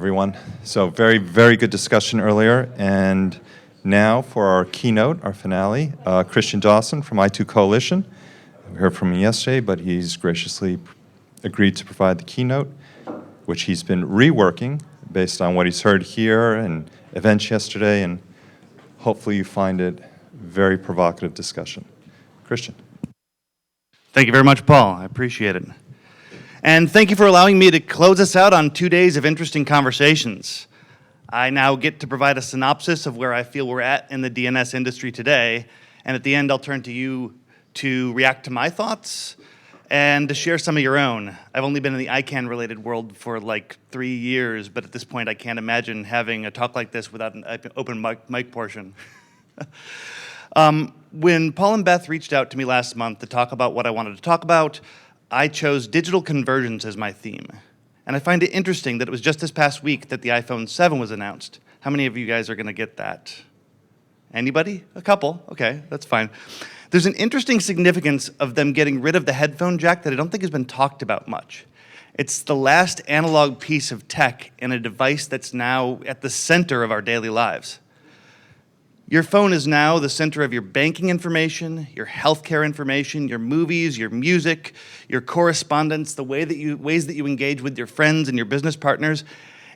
Everyone. So very good discussion earlier. And now for our keynote, our finale, Christian Dawson from I2 Coalition. We heard from him yesterday, but he's graciously agreed to provide the keynote, which he's been reworking based on what he's heard here and events yesterday, and hopefully you find it very provocative discussion. Christian. Thank you very much, Paul. I appreciate it. And thank you for allowing me to close us out on 2 days of interesting conversations. I now get to provide a synopsis of where I feel we're at in the DNS industry today, and at the end I'll turn to you to react to my thoughts and to share some of your own. I've only been in the ICANN-related world for like 3 years, but at this point I can't imagine having a talk like this without an open mic portion. When Paul and Beth reached out to me last month to talk about what I wanted to talk about, I chose digital conversions as my theme. And I find it interesting that it was just this past week that the iPhone 7 was announced. How many of you guys are going to get that? Anybody? A couple? Okay, that's fine. There's an interesting significance of them getting rid of the headphone jack that I don't think has been talked about much. It's the last analog piece of tech in a device that's now at the center of our daily lives. Your phone is now the center of your banking information, your healthcare information, your movies, your music, your correspondence, the ways that you engage with your friends and your business partners.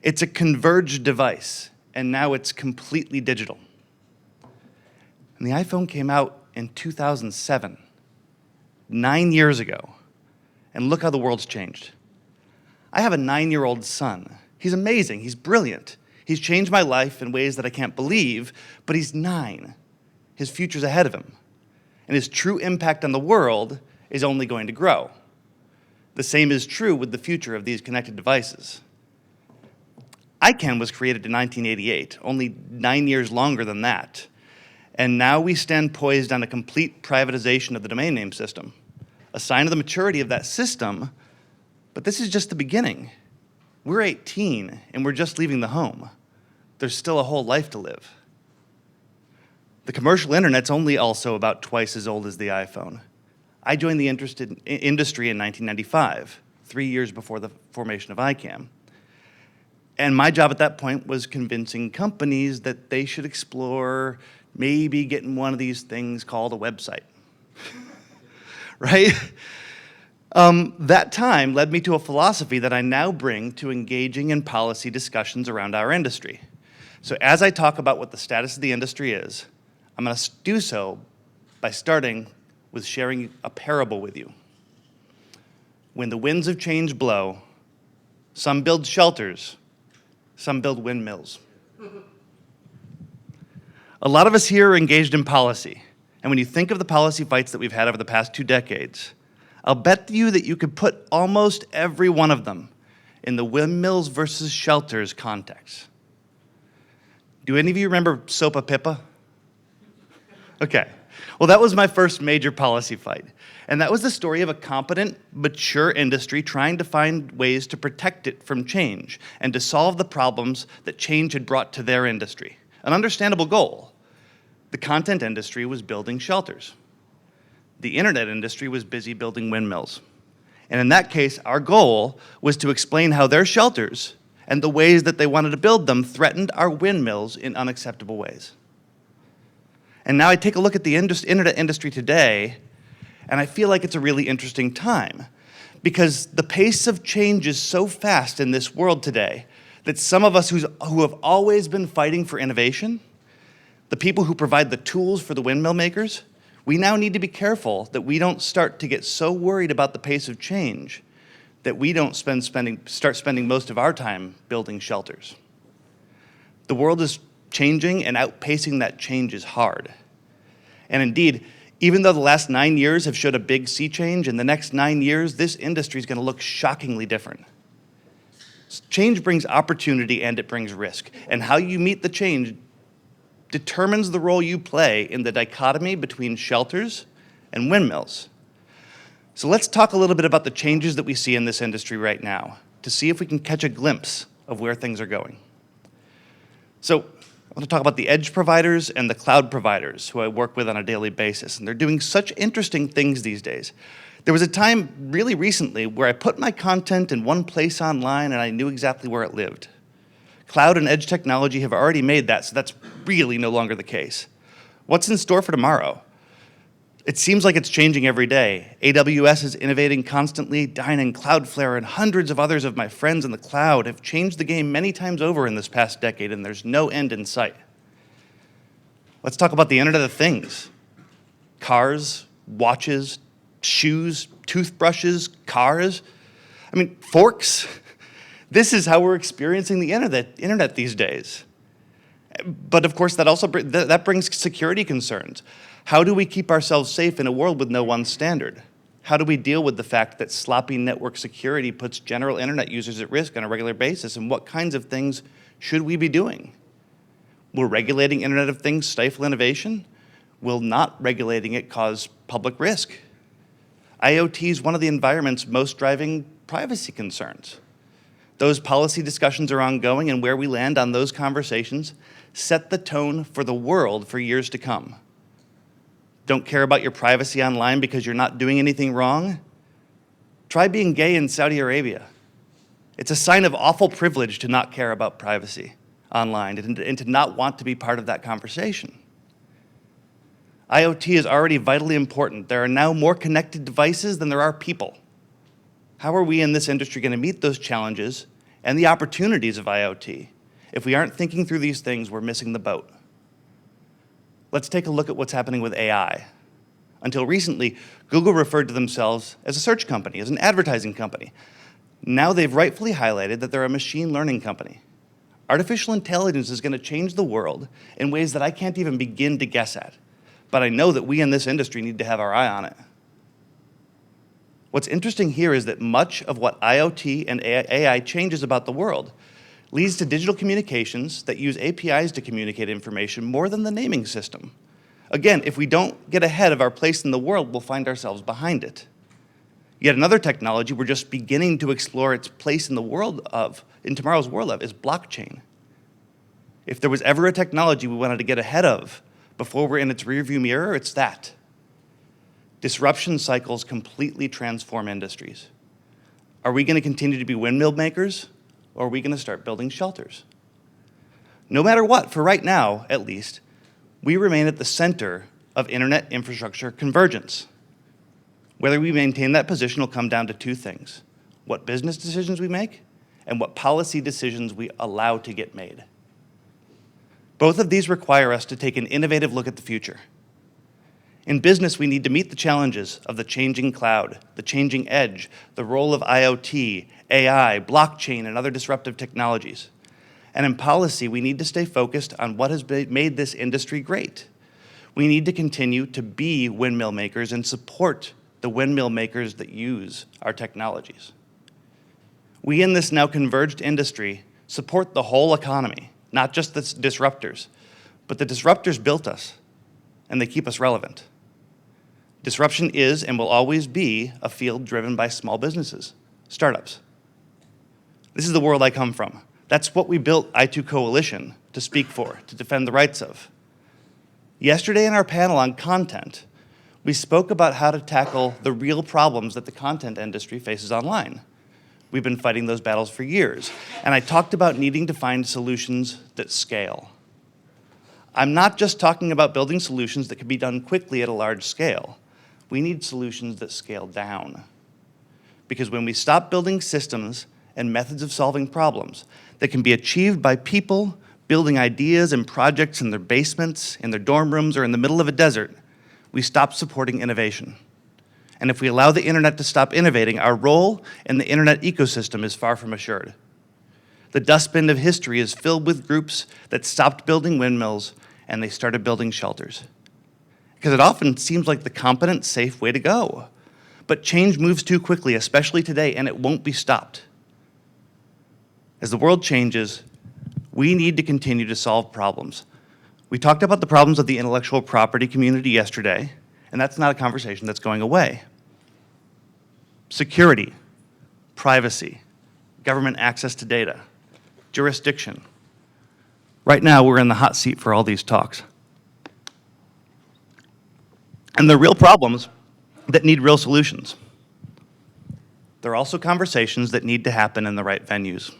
It's a converged device, and now it's completely digital. And the iPhone came out in 2007, 9 years ago, and look how the world's changed. I have a 9-year-old son. He's amazing, he's brilliant. He's changed my life in ways that I can't believe, but he's 9. His future's ahead of him. And his true impact on the world is only going to grow. The same is true with the future of these connected devices. ICANN was created in 1988, only 9 years longer than that. And now we stand poised on a complete privatization of the domain name system, a sign of the maturity of that system, but this is just the beginning. We're 18, and we're just leaving the home. There's still a whole life to live. The commercial internet's only also about twice as old as the iPhone. I joined the industry in 1995, 3 years before the formation of ICANN. And my job at that point was convincing companies that they should explore maybe getting one of these things called a website, right? That time led me to a philosophy that I now bring to engaging in policy discussions around our industry. So as I talk about what the status of the industry is, I'm going to do so by starting with sharing a parable with you. When the winds of change blow, some build shelters, some build windmills. A lot of us here are engaged in policy, and when you think of the policy fights that we've had over the past 2 decades, I'll bet you that you could put almost every one of them in the windmills versus shelters context. Do any of you remember SOPA PIPA? Okay. Well, that was my first major policy fight. And that was the story of a competent, mature industry trying to find ways to protect it from change and to solve the problems that change had brought to their industry. An understandable goal. The content industry was building shelters. The internet industry was busy building windmills. And in that case, our goal was to explain how their shelters and the ways that they wanted to build them threatened our windmills in unacceptable ways. And now I take a look at the internet industry today, and I feel like it's a really interesting time because the pace of change is so fast in this world today that some of us who have always been fighting for innovation, the people who provide the tools for the windmill makers, we now need to be careful that we don't start to get so worried about the pace of change that we don't start spending most of our time building shelters. The world is changing, and outpacing that change is hard. And indeed, even though the last 9 years have showed a big sea change, in the next 9 years, this industry is going to look shockingly different. Change brings opportunity and it brings risk. And how you meet the change determines the role you play in the dichotomy between shelters and windmills. So let's talk a little bit about the changes that we see in this industry right now to see if we can catch a glimpse of where things are going. So I want to talk about the edge providers and the cloud providers who I work with on a daily basis, and they're doing such interesting things these days. There was a time really recently where I put my content in one place online and I knew exactly where it lived. Cloud and edge technology have already made that, so that's really no longer the case. What's in store for tomorrow? It seems like it's changing every day. AWS is innovating constantly. Dyn and Cloudflare and hundreds of others of my friends in the cloud have changed the game many times over in this past decade, and there's no end in sight. Let's talk about the Internet of Things. Cars, watches, shoes, toothbrushes, cars. I mean, forks. This is how we're experiencing the internet these days. But of course, that also that brings security concerns. How do we keep ourselves safe in a world with no one standard? How do we deal with the fact that sloppy network security puts general internet users at risk on a regular basis? And what kinds of things should we be doing? Will regulating Internet of Things stifle innovation? Will not regulating it cause public risk? IoT is one of the environments most driving privacy concerns. Those policy discussions are ongoing, and where we land on those conversations set the tone for the world for years to come. Don't care about your privacy online because you're not doing anything wrong? Try being gay in Saudi Arabia. It's a sign of awful privilege to not care about privacy online and to not want to be part of that conversation. IoT is already vitally important. There are now more connected devices than there are people. How are we in this industry going to meet those challenges and the opportunities of IoT? If we aren't thinking through these things, we're missing the boat. Let's take a look at what's happening with AI. Until recently, Google referred to themselves as a search company, as an advertising company. Now they've rightfully highlighted that they're a machine learning company. Artificial intelligence is going to change the world in ways that I can't even begin to guess at. But I know that we in this industry need to have our eye on it. What's interesting here is that much of what IoT and AI changes about the world leads to digital communications that use APIs to communicate information more than the naming system. Again, if we don't get ahead of our place in the world, we'll find ourselves behind it. Yet another technology we're just beginning to explore its place in the world of, in tomorrow's world of, is blockchain. If there was ever a technology we wanted to get ahead of before we're in its rearview mirror, it's that. Disruption cycles completely transform industries. Are we going to continue to be windmill makers, or are we going to start building shelters? No matter what, for right now, at least, we remain at the center of internet infrastructure convergence. Whether we maintain that position will come down to two things: what business decisions we make and what policy decisions we allow to get made. Both of these require us to take an innovative look at the future. In business, we need to meet the challenges of the changing cloud, the changing edge, the role of IoT, AI, blockchain, and other disruptive technologies. And in policy, we need to stay focused on what has made this industry great. We need to continue to be windmill makers and support the windmill makers that use our technologies. We in this now converged industry support the whole economy, not just the disruptors, but the disruptors built us, and they keep us relevant. Disruption is and will always be a field driven by small businesses, startups. This is the world I come from. That's what we built I2 Coalition to speak for, to defend the rights of. Yesterday in our panel on content, we spoke about how to tackle the real problems that the content industry faces online. We've been fighting those battles for years, and I talked about needing to find solutions that scale. I'm not just talking about building solutions that can be done quickly at a large scale. We need solutions that scale down. Because when we stop building systems and methods of solving problems that can be achieved by people building ideas and projects in their basements, in their dorm rooms, or in the middle of a desert, we stop supporting innovation. And if we allow the internet to stop innovating, our role in the internet ecosystem is far from assured. The dustbin of history is filled with groups that stopped building windmills and they started building shelters. Because it often seems like the competent, safe way to go. But change moves too quickly, especially today, and it won't be stopped. As the world changes, we need to continue to solve problems. We talked about the problems of the intellectual property community yesterday, and that's not a conversation that's going away. Security, privacy, government access to data, jurisdiction. Right now, we're in the hot seat for all these talks. And they're real problems that need real solutions. They're also conversations that need to happen in the right venues.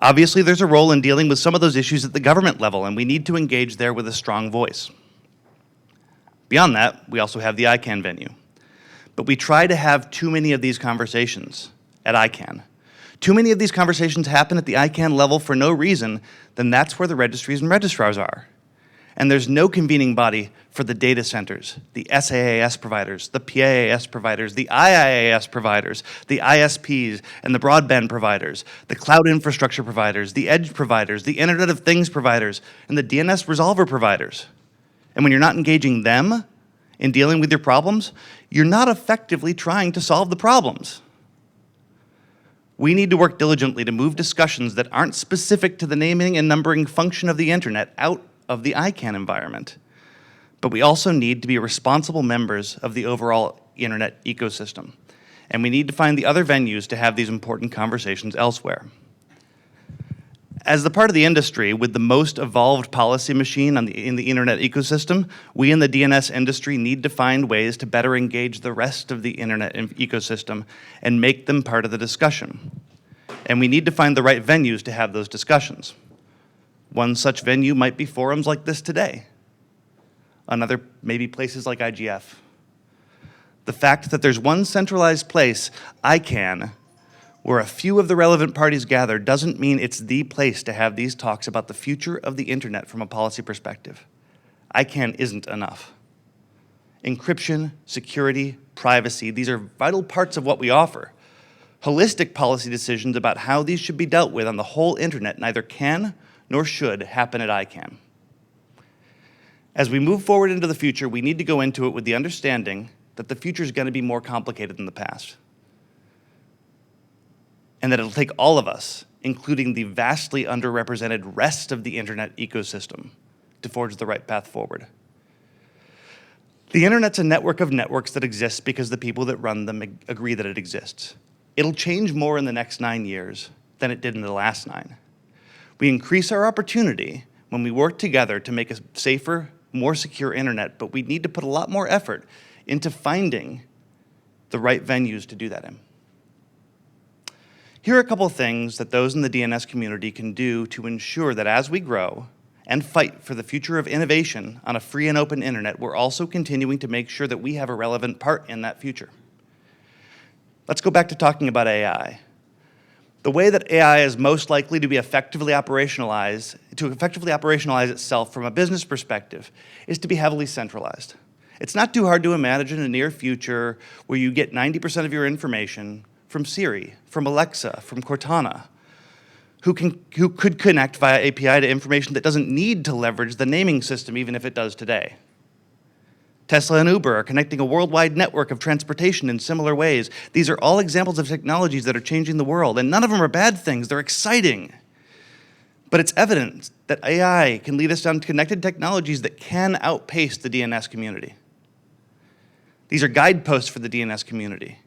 Obviously, there's a role in dealing with some of those issues at the government level, and we need to engage there with a strong voice. Beyond that, we also have the ICANN venue. But we try to have too many of these conversations at ICANN. Too many of these conversations happen at the ICANN level for no reason, then that's where the registries and registrars are. And there's no convening body for the data centers, the SaaS providers, the PaaS providers, the IaaS providers, the ISPs and the broadband providers, the cloud infrastructure providers, the edge providers, the Internet of Things providers, and the DNS resolver providers. And when you're not engaging them in dealing with your problems, you're not effectively trying to solve the problems. We need to work diligently to move discussions that aren't specific to the naming and numbering function of the internet out of the ICANN environment. But we also need to be responsible members of the overall internet ecosystem. And we need to find the other venues to have these important conversations elsewhere. As the part of the industry with the most evolved policy machine in the internet ecosystem, we in the DNS industry need to find ways to better engage the rest of the internet ecosystem and make them part of the discussion. And we need to find the right venues to have those discussions. One such venue might be forums like this today. Another, maybe places like IGF. The fact that there's one centralized place, ICANN, where a few of the relevant parties gather doesn't mean it's the place to have these talks about the future of the internet from a policy perspective. ICANN isn't enough. Encryption, security, privacy, these are vital parts of what we offer. Holistic policy decisions about how these should be dealt with on the whole internet neither can nor should happen at ICANN. As we move forward into the future, we need to go into it with the understanding that the future is going to be more complicated than the past. And that it'll take all of us, including the vastly underrepresented rest of the internet ecosystem, to forge the right path forward. The internet's a network of networks that exists because the people that run them agree that it exists. It'll change more in the next 9 years than it did in the last 9. We increase our opportunity when we work together to make a safer, more secure internet, but we need to put a lot more effort into finding the right venues to do that in. Here are a couple of things that those in the DNS community can do to ensure that as we grow and fight for the future of innovation on a free and open internet, we're also continuing to make sure that we have a relevant part in that future. Let's go back to talking about AI. The way that AI is most likely to be effectively operationalize itself from a business perspective is to be heavily centralized. It's not too hard to imagine a near future where you get 90% of your information from Siri, from Alexa, from Cortana, who could connect via API to information that doesn't need to leverage the naming system, even if it does today. Tesla and Uber are connecting a worldwide network of transportation in similar ways. These are all examples of technologies that are changing the world, and none of them are bad things. They're exciting. But it's evident that AI can lead us down to connected technologies that can outpace the DNS community. These are guideposts for the DNS community.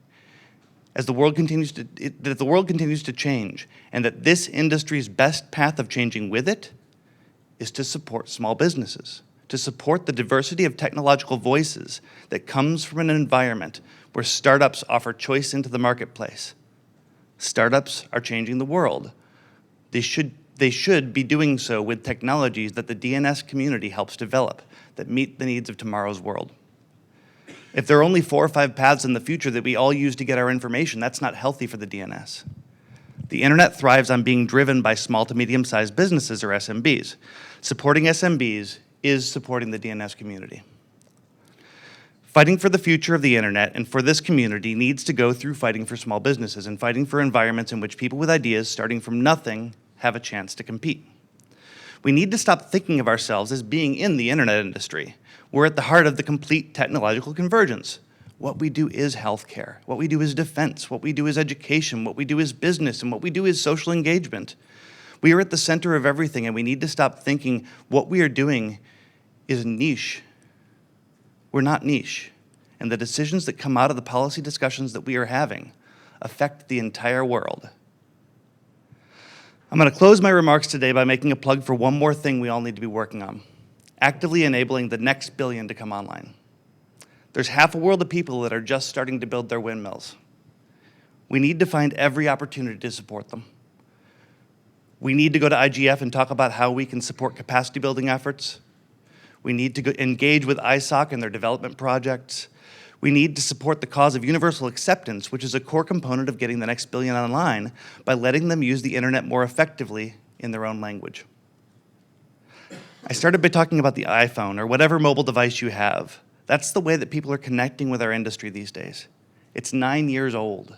As the world continues to change, and that this industry's best path of changing with it is to support small businesses, to support the diversity of technological voices that comes from an environment where startups offer choice into the marketplace. Startups are changing the world. They should be doing so with technologies that the DNS community helps develop that meet the needs of tomorrow's world. If there are only 4 or 5 paths in the future that we all use to get our information, that's not healthy for the DNS. The internet thrives on being driven by small to medium-sized businesses, or SMBs. Supporting SMBs is supporting the DNS community. Fighting for the future of the internet and for this community needs to go through fighting for small businesses and fighting for environments in which people with ideas starting from nothing have a chance to compete. We need to stop thinking of ourselves as being in the internet industry. We're at the heart of the complete technological convergence. What we do is healthcare. What we do is defense. What we do is education. What we do is business. And what we do is social engagement. We are at the center of everything, and we need to stop thinking what we are doing is niche. We're not niche. And the decisions that come out of the policy discussions that we are having affect the entire world. I'm going to close my remarks today by making a plug for one more thing we all need to be working on: actively enabling the next billion to come online. There's half a world of people that are just starting to build their windmills. We need to find every opportunity to support them. We need to go to IGF and talk about how we can support capacity building efforts. We need to engage with ISOC and their development projects. We need to support the cause of universal acceptance, which is a core component of getting the next billion online, by letting them use the internet more effectively in their own language. I started by talking about the iPhone, or whatever mobile device you have. That's the way that people are connecting with our industry these days. It's 9 years old.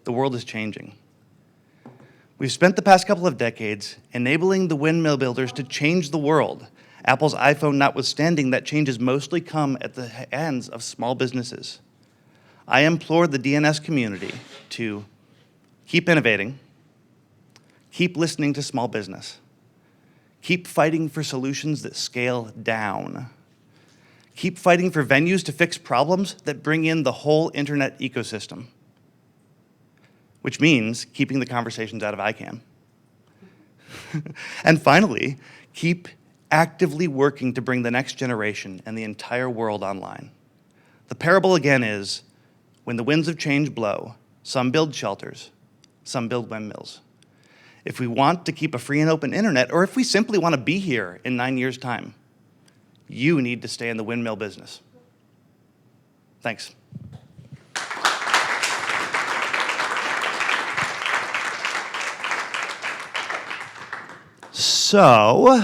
The world is changing. We've spent the past couple of decades enabling the windmill builders to change the world. Apple's iPhone notwithstanding, that change has mostly come at the hands of small businesses. I implore the DNS community to keep innovating, keep listening to small business, keep fighting for solutions that scale down, keep fighting for venues to fix problems that bring in the whole internet ecosystem, which means keeping the conversations out of ICANN. And finally, keep actively working to bring the next generation and the entire world online. The parable again is, when the winds of change blow, some build shelters, some build windmills. If we want to keep a free and open internet, or if we simply want to be here in 9 years' time, you need to stay in the windmill business. Thanks. So,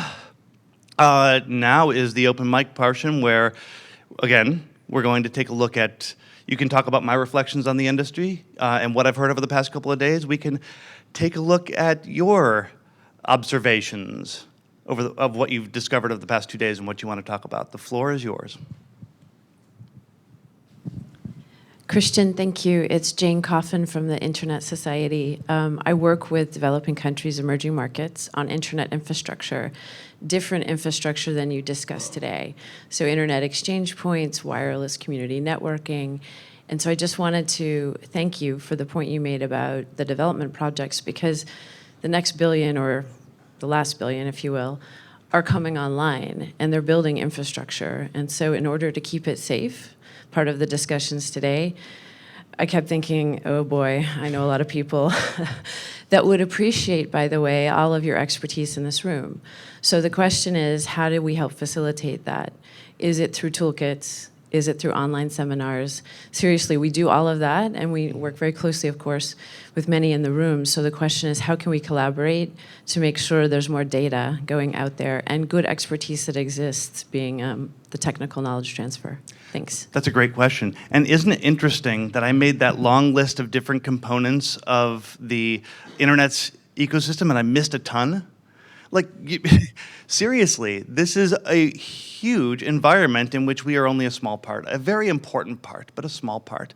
now is the open mic portion where, again, we're going to take a look at, you can talk about my reflections on the industry and what I've heard over the past couple of days. We can take a look at your observations of what you've discovered over the past 2 days and what you want to talk about. The floor is yours. Christian, thank you. It's Jane Coffin from the Internet Society. I work with developing countries, emerging markets on internet infrastructure, different infrastructure than you discussed today. So internet exchange points, wireless community networking. And so I just wanted to thank you for the point you made about the development projects, because the next billion, or the last billion, if you will, are coming online and they're building infrastructure. And so in order to keep it safe, part of the discussions today, I kept thinking, oh boy, I know a lot of people that would appreciate, by the way, all of your expertise in this room. So the question is, how do we help facilitate that? Is it through toolkits? Is it through online seminars? Seriously, we do all of that, and we work very closely, of course, with many in the room. So the question is, how can we collaborate to make sure there's more data going out there and good expertise that exists, being the technical knowledge transfer? Thanks. That's a great question. And isn't it interesting that I made that long list of different components of the internet's ecosystem and I missed a ton? Like, seriously, this is a huge environment in which we are only a small part, a very important part, but a small part.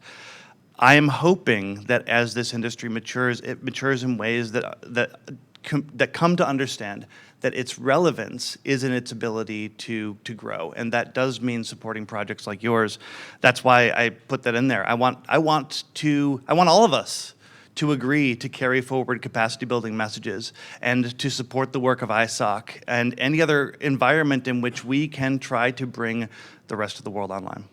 I am hoping that as this industry matures, it matures in ways that come to understand that its relevance is in its ability to grow, and that does mean supporting projects like yours. That's why I put that in there. I want all of us to agree to carry forward capacity building messages and to support the work of ISOC and any other environment in which we can try to bring the rest of the world online.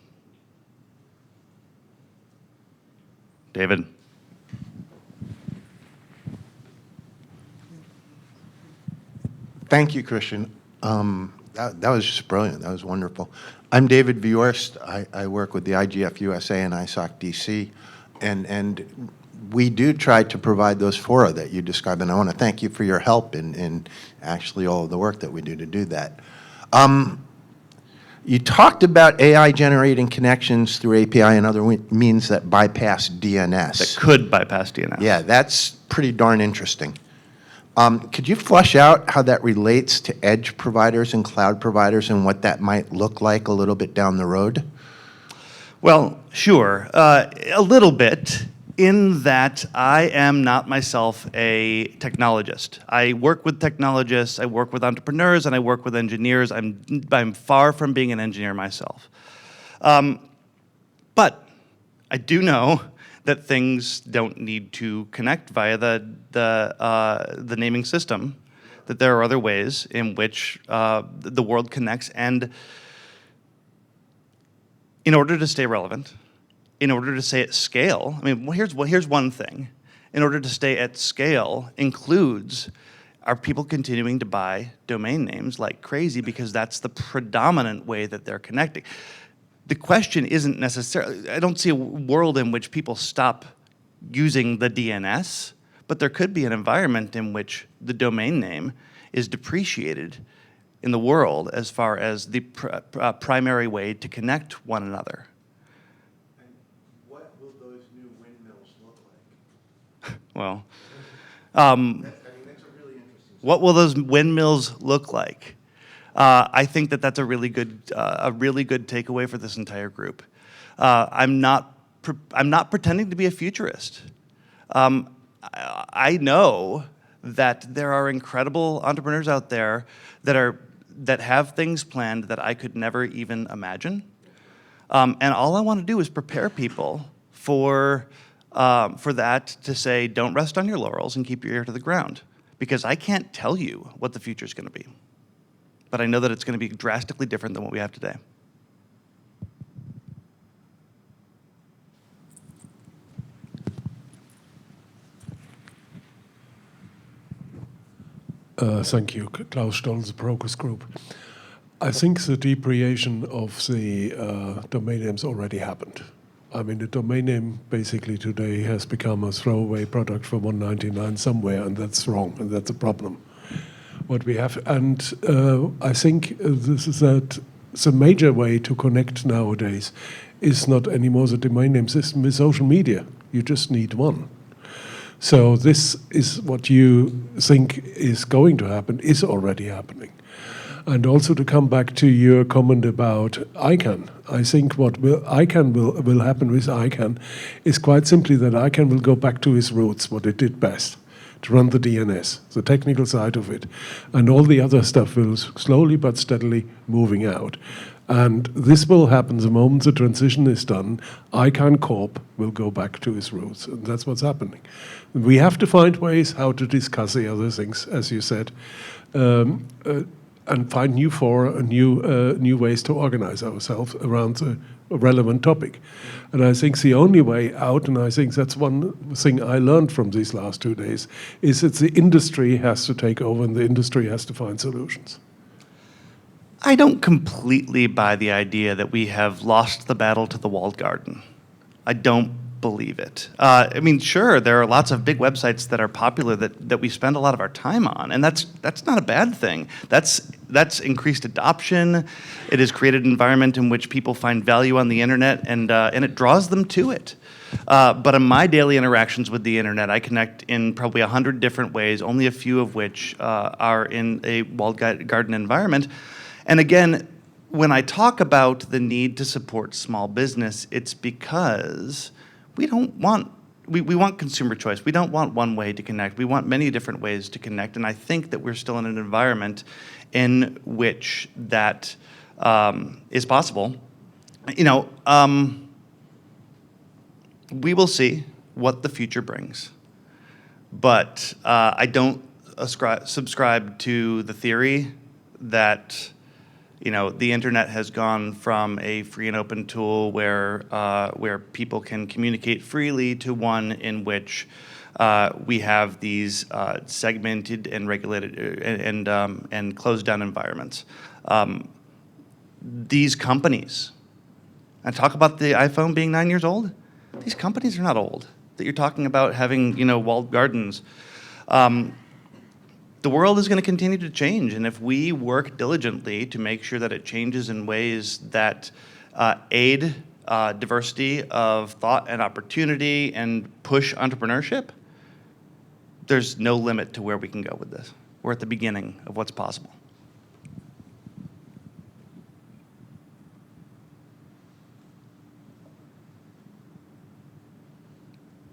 David. Thank you, Christian. That was just brilliant. That was wonderful. I'm David Viorst. I work with the IGF USA and ISOC DC, and we do try to provide those fora that you described, and I want to thank you for your help in actually all of the work that we do to do that. You talked about AI generating connections through API and other means that bypass DNS. That could bypass DNS. Yeah, that's pretty darn interesting. Could you flesh out how that relates to edge providers and cloud providers and what that might look like a little bit down the road? Well, sure. A little bit, in that I am not myself a technologist. I work with technologists, I work with entrepreneurs, and I work with engineers. I'm far from being an engineer myself. But I do know that things don't need to connect via the naming system, that there are other ways in which the world connects. And in order to stay relevant, in order to stay at scale, I mean, here's one thing, in order to stay at scale includes, are people continuing to buy domain names like crazy because that's the predominant way that they're connecting? The question isn't necessarily, I don't see a world in which people stop using the DNS, but there could be an environment in which the domain name is depreciated in the world as far as the primary way to connect one another. And what will those new windmills look like? Well, That's a really interesting. what will those windmills look like? I think that that's a really good takeaway for this entire group. I'm not pretending to be a futurist. I know that there are incredible entrepreneurs out there that have things planned that I could never even imagine. And all I want to do is prepare people for that, to say, don't rest on your laurels and keep your ear to the ground. Because I can't tell you what the future is going to be. But I know that it's going to be drastically different than what we have today. Thank you, Klaus Stolz, Progress Group. I think the depreciation of the domain names already happened. I mean, the domain name basically today has become a throwaway product for $1.99 somewhere, and that's wrong, and that's a problem. What we have, and I think this is that the major way to connect nowadays is not anymore the domain name system with social media. You just need one. So this is what you think is going to happen, is already happening. And also to come back to your comment about ICANN, I think what ICANN will happen with ICANN is quite simply that ICANN will go back to its roots, what it did best, to run the DNS, the technical side of it. And all the other stuff will slowly but steadily moving out. And this will happen the moment the transition is done. ICANN Corp will go back to its roots, and that's what's happening. We have to find ways how to discuss the other things, as you said, and find new ways to organize ourselves around a relevant topic. And I think the only way out, and I think that's one thing I learned from these last 2 days, is that the industry has to take over and the industry has to find solutions. I don't completely buy the idea that we have lost the battle to the walled garden. I don't believe it. I mean, sure, there are lots of big websites that are popular that we spend a lot of our time on, and that's not a bad thing. That's increased adoption. It has created an environment in which people find value on the internet, and it draws them to it. But in my daily interactions with the internet, I connect in probably 100 different ways, only a few of which are in a walled garden environment. And again, when I talk about the need to support small business, it's because we want consumer choice. We don't want one way to connect. We want many different ways to connect. And I think that we're still in an environment in which that is possible. You know, we will see what the future brings. But I don't subscribe to the theory that the internet has gone from a free and open tool where people can communicate freely to one in which we have these segmented and regulated and closed down environments. These companies, and talk about the iPhone being 9 years old. These companies are not old. That you're talking about having walled gardens. The world is going to continue to change, and if we work diligently to make sure that it changes in ways that aid diversity of thought and opportunity and push entrepreneurship, there's no limit to where we can go with this. We're at the beginning of what's possible.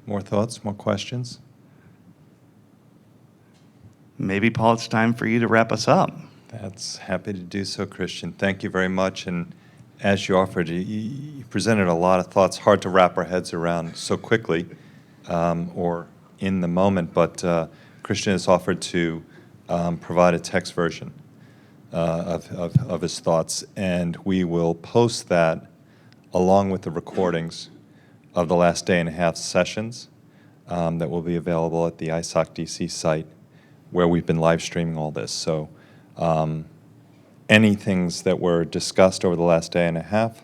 More thoughts, more questions? Maybe, Paul, it's time for you to wrap us up. That's happy to do so, Christian. Thank you very much. And as you offered, you presented a lot of thoughts, hard to wrap our heads around so quickly or in the moment. But Christian has offered to provide a text version of his thoughts. And we will post that along with the recordings of the last day and a half sessions that will be available at the ISOC DC site where we've been live streaming all this. So any things that were discussed over the last day and a half,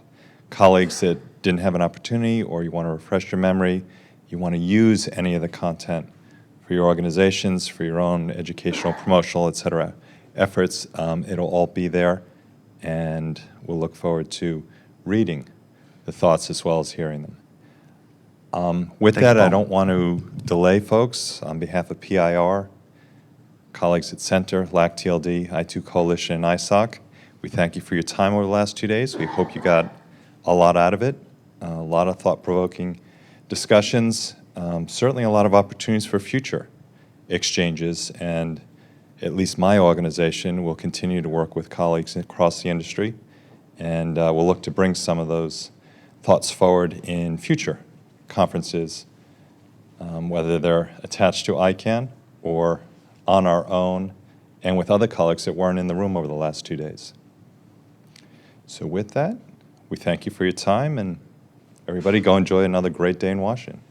colleagues that didn't have an opportunity or you want to refresh your memory, you want to use any of the content for your organizations, for your own educational, promotional, et cetera, efforts, it'll all be there, and we'll look forward to reading the thoughts as well as hearing them. With Thanks, that, I Paul. don't want to delay folks. On behalf of PIR, colleagues at Center, LAC TLD, I2 Coalition, and ISOC, we thank you for your time over the last 2 days. We hope you got a lot out of it, a lot of thought-provoking discussions, certainly a lot of opportunities for future exchanges, and at least my organization will continue to work with colleagues across the industry, and we'll look to bring some of those thoughts forward in future conferences, whether they're attached to ICANN or on our own and with other colleagues that weren't in the room over the last 2 days. So with that, we thank you for your time, and everybody go enjoy another great day in Washington.